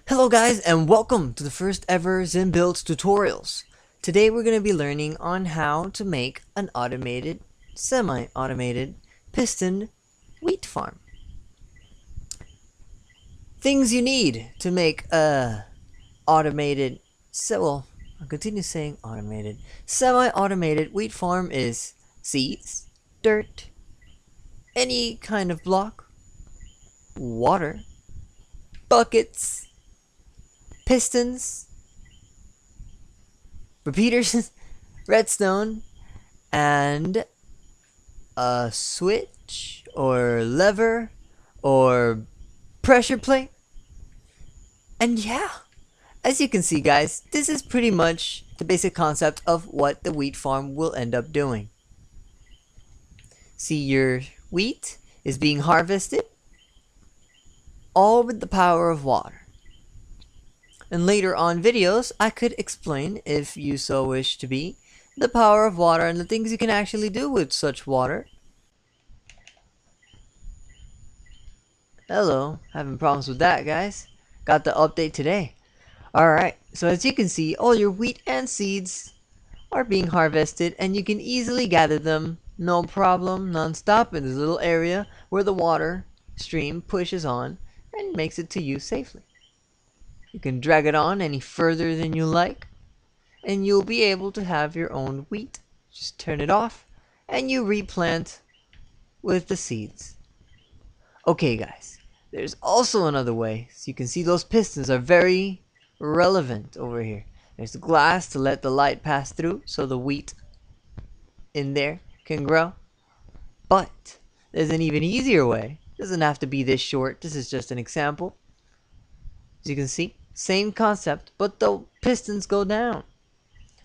Hello guys and welcome to the first ever Zen Builds tutorials. Today we're going to be learning on how to make an automated, semi-automated piston wheat farm. Things you need to make a automated, I'll continue saying automated, semi-automated wheat farm is seeds, dirt, any kind of block, water, buckets, pistons, repeaters, redstone, and a switch or lever or pressure plate. And yeah, as you can see guys, this is pretty much the basic concept of what the wheat farm will end up doing. See, your wheat is being harvested all with the power of water. In later on videos, I could explain, if you so wish to be, the power of water and the things you can actually do with such water. Hello, having problems with that guys. Got the update today. Alright, so as you can see, all your wheat and seeds are being harvested and you can easily gather them, no problem, non-stop in this little area where the water stream pushes on and makes it to you safely. You can drag it on any further than you like, and you'll be able to have your own wheat. Just turn it off, and you replant with the seeds. Okay guys, there's also another way. So you can see those pistons are very relevant over here. There's glass to let the light pass through so the wheat in there can grow. But there's an even easier way. It doesn't have to be this short. This is just an example. As you can see, same concept, but the pistons go down,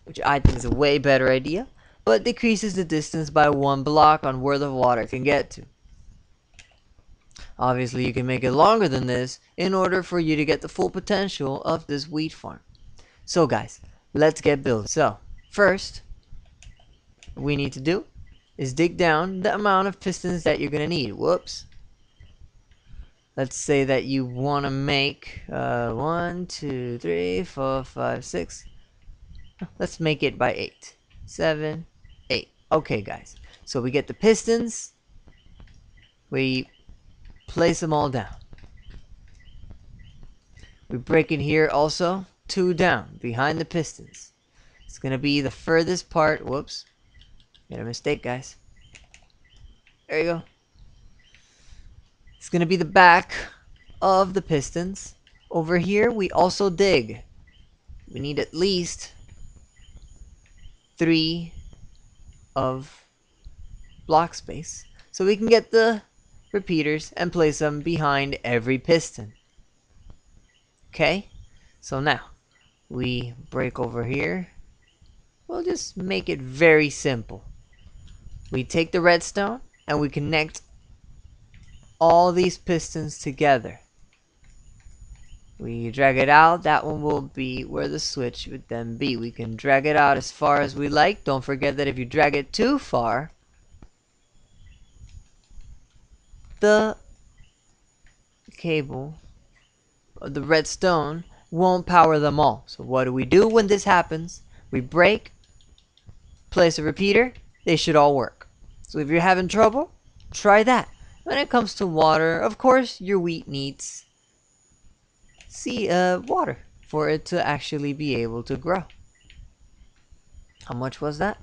which I think is a way better idea, but decreases the distance by 1 block on where the water can get to. Obviously, you can make it longer than this in order for you to get the full potential of this wheat farm. So guys, let's get building. So, first, what we need to do is dig down the amount of pistons that you're going to need. Whoops. Let's say that you want to make 1, 2, 3, 4, 5, 6. Let's make it by 8. 7, 8. Okay, guys. So we get the pistons. We place them all down. We break in here also. 2 down behind the pistons. It's going to be the furthest part. Whoops. Made a mistake, guys. There you go. It's going to be the back of the pistons. Over here, we also dig. We need at least 3 of block space so we can get the repeaters and place them behind every piston. Okay, so now we break over here. We'll just make it very simple. We take the redstone and we connect all these pistons together. We drag it out. That one will be where the switch would then be. We can drag it out as far as we like. Don't forget that if you drag it too far, the cable or the redstone won't power them all. So what do we do when this happens? We break, place a repeater. They should all work. So if you're having trouble, try that. When it comes to water, of course, your wheat needs water for it to actually be able to grow. How much was that?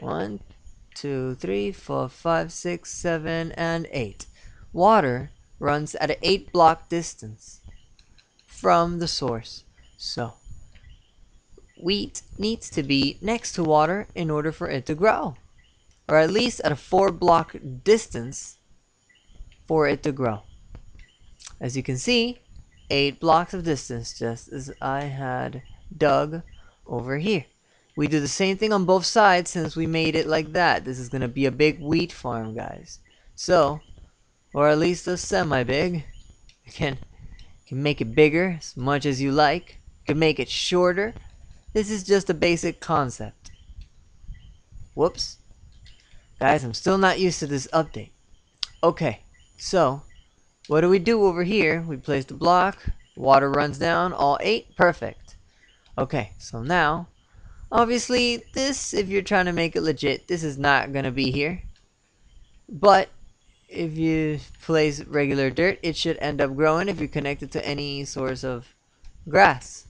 1, 2, 3, 4, 5, 6, 7, and 8. Water runs at an 8 block distance from the source. So, wheat needs to be next to water in order for it to grow. Or at least at a 4 block distance for it to grow. As you can see, 8 blocks of distance, just as I had dug over here. We do the same thing on both sides since we made it like that. This is going to be a big wheat farm, guys. So, or at least a semi-big. You can make it bigger as much as you like. You can make it shorter. This is just a basic concept. Whoops. Guys, I'm still not used to this update. Okay, so what do we do over here? We place the block, Water runs down, all 8, perfect. Okay, so now, obviously, this, if you're trying to make it legit, this is not gonna be here. But if you place regular dirt, it should end up growing if you connect it to any source of grass.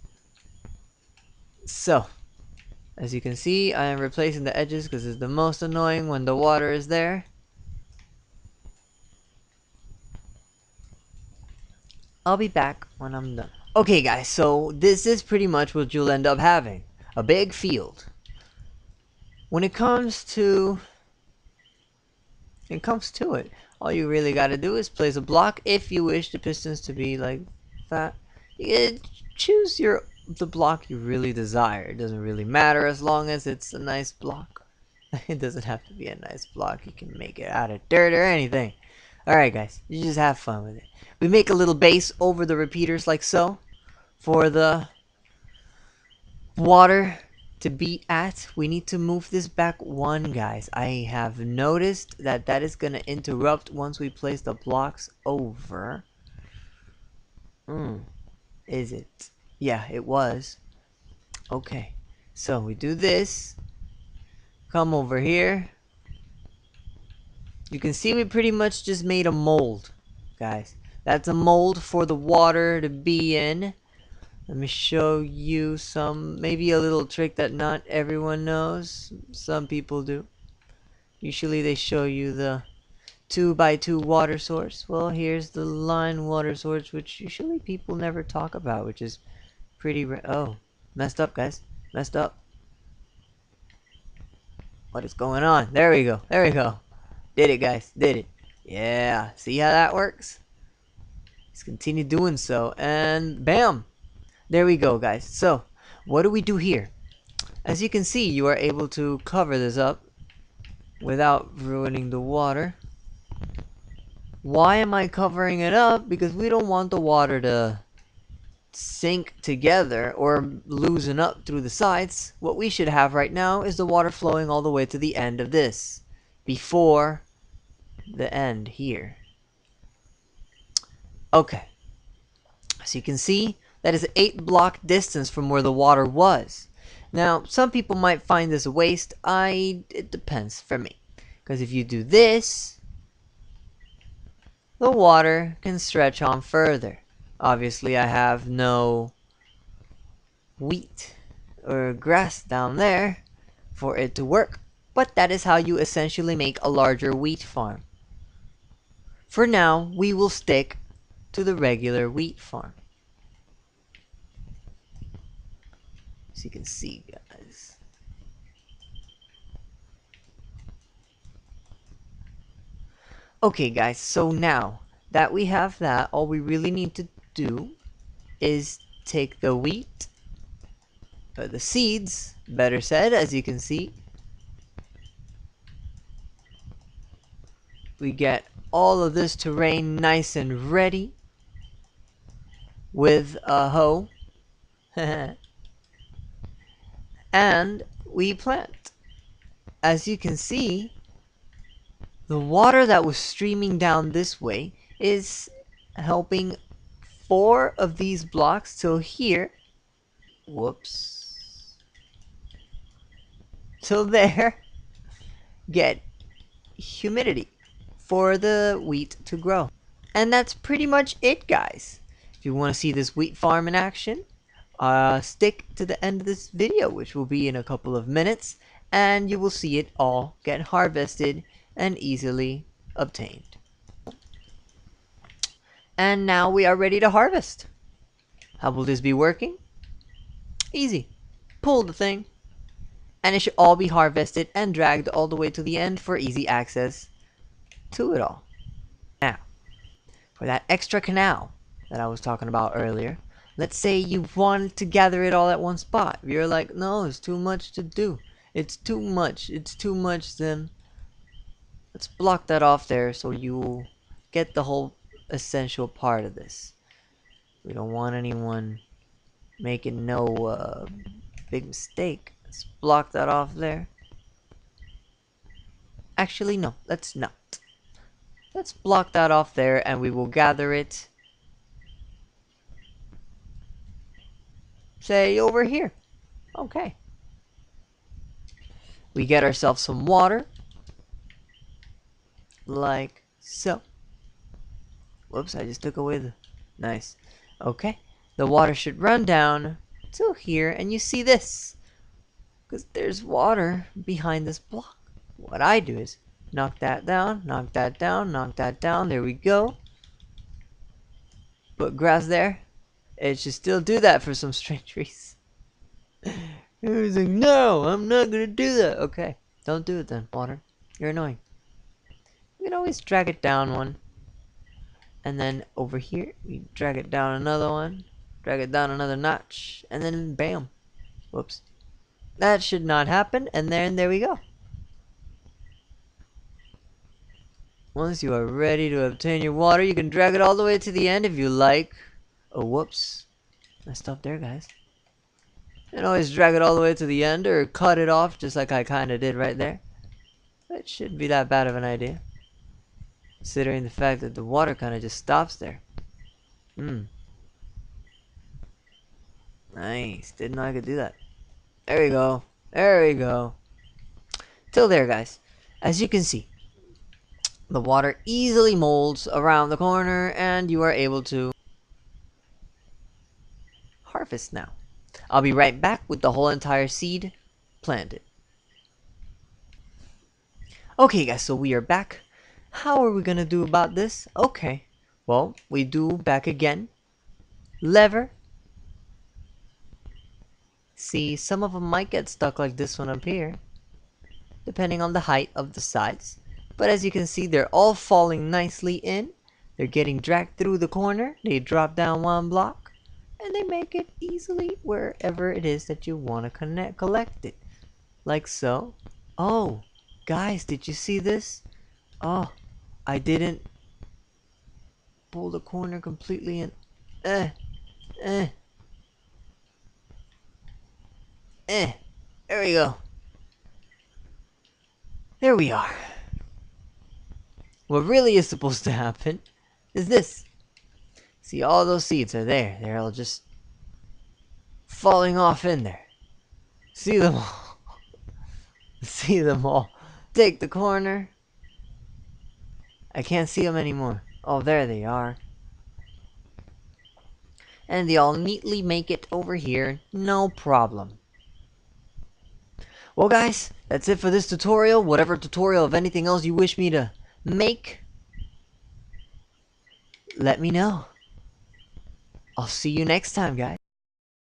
So, as you can see, I am replacing the edges because it's the most annoying when the water is there. I'll be back when I'm done. Okay guys, so this is pretty much what you'll end up having. A big field. When it comes to it, all you really gotta do is place a block if you wish the pistons to be like that. You choose the block you really desire. It doesn't really matter as long as it's a nice block. It doesn't have to be a nice block. You can make it out of dirt or anything. Alright guys, you just have fun with it. We make a little base over the repeaters like so for the water to be at. We need to move this back 1, guys. I have noticed that that is going to interrupt once we place the blocks over. Is it? Yeah, it was. Okay, so we do this, come over here. You can see we pretty much just made a mold, guys. That's a mold for the water to be in. Let me show you maybe a little trick that not everyone knows. Some people do. Usually they show you the 2x2 water source. Well, here's the line water source, which usually people never talk about, which is pretty oh, messed up, guys. Messed up. What is going on? There we go. There we go. Did it, guys. Did it. Yeah. See how that works? Let's continue doing so. And bam. There we go, guys. So, what do we do here? As you can see, you are able to cover this up without ruining the water. Why am I covering it up? Because we don't want the water to sink together or loosen up through the sides. What we should have right now is the water flowing all the way to the end of this, before the end here. Okay, so you can see that is an 8-block distance from where the water was. Now, some people might find this a waste. It depends for me. Because if you do this, the water can stretch on further. Obviously, I have no wheat or grass down there for it to work. But that is how you essentially make a larger wheat farm. For now, we will stick to the regular wheat farm. As you can see, guys. Okay, guys, so now that we have that, all we really need to do is take the wheat, or the seeds, better said, as you can see. We get all of this terrain nice and ready with a hoe. And we plant. As you can see, the water that was streaming down this way is helping 4 of these blocks till here. Whoops. Till there. Get humidity for the wheat to grow. And that's pretty much it, guys. If you want to see this wheat farm in action, stick to the end of this video, which will be in a couple of minutes, and you will see it all get harvested and easily obtained. And now we are ready to harvest. How will this be working? Easy. Pull the thing, and it should all be harvested and dragged all the way to the end for easy access to it all. Now, for that extra canal that I was talking about earlier, let's say you wanted to gather it all at one spot. You're like, no, it's too much to do. It's too much. It's too much, then let's block that off there so you get the whole essential part of this. We don't want anyone making no big mistake. Let's block that off there. Actually, no, let's not. Let's block that off there, and we will gather it say over here. Okay. We get ourselves some water. Like so. Whoops, I just took away the... Nice. Okay. The water should run down to here, and you see this. Because there's water behind this block. What I do is knock that down, knock that down, knock that down. There we go. Put grass there. It should still do that for some strange reason. It was like, no, I'm not gonna do that. Okay, don't do it then, water. You're annoying. You can always drag it down one. And then over here, we drag it down another one. Drag it down another notch. And then bam. Whoops. That should not happen. And then there we go. Once you are ready to obtain your water, you can drag it all the way to the end if you like. Oh, whoops. I stopped there, guys. And always drag it all the way to the end or cut it off just like I kind of did right there. It shouldn't be that bad of an idea, considering the fact that the water kind of just stops there. Nice. Didn't know I could do that. There we go. There we go. Till there, guys. As you can see, the water easily molds around the corner and you are able to harvest now. I'll be right back with the whole entire seed planted. Okay guys, so we are back. How are we gonna do about this? Okay, well, we do back again. Lever. See, some of them might get stuck like this one up here, depending on the height of the sides. But as you can see, they're all falling nicely in. They're getting dragged through the corner. They drop down one block, and they make it easily wherever it is that you want to collect it. Like so. Oh, guys, did you see this? Oh, I didn't pull the corner completely in. There we go. There we are. What really is supposed to happen is this. See, all those seeds are there. They're all just falling off in there. See them all. See them all. Take the corner. I can't see them anymore. Oh, there they are. And they all neatly make it over here. No problem. Well guys, that's it for this tutorial. Whatever tutorial of anything else you wish me to make, let me know. I'll see you next time, guys.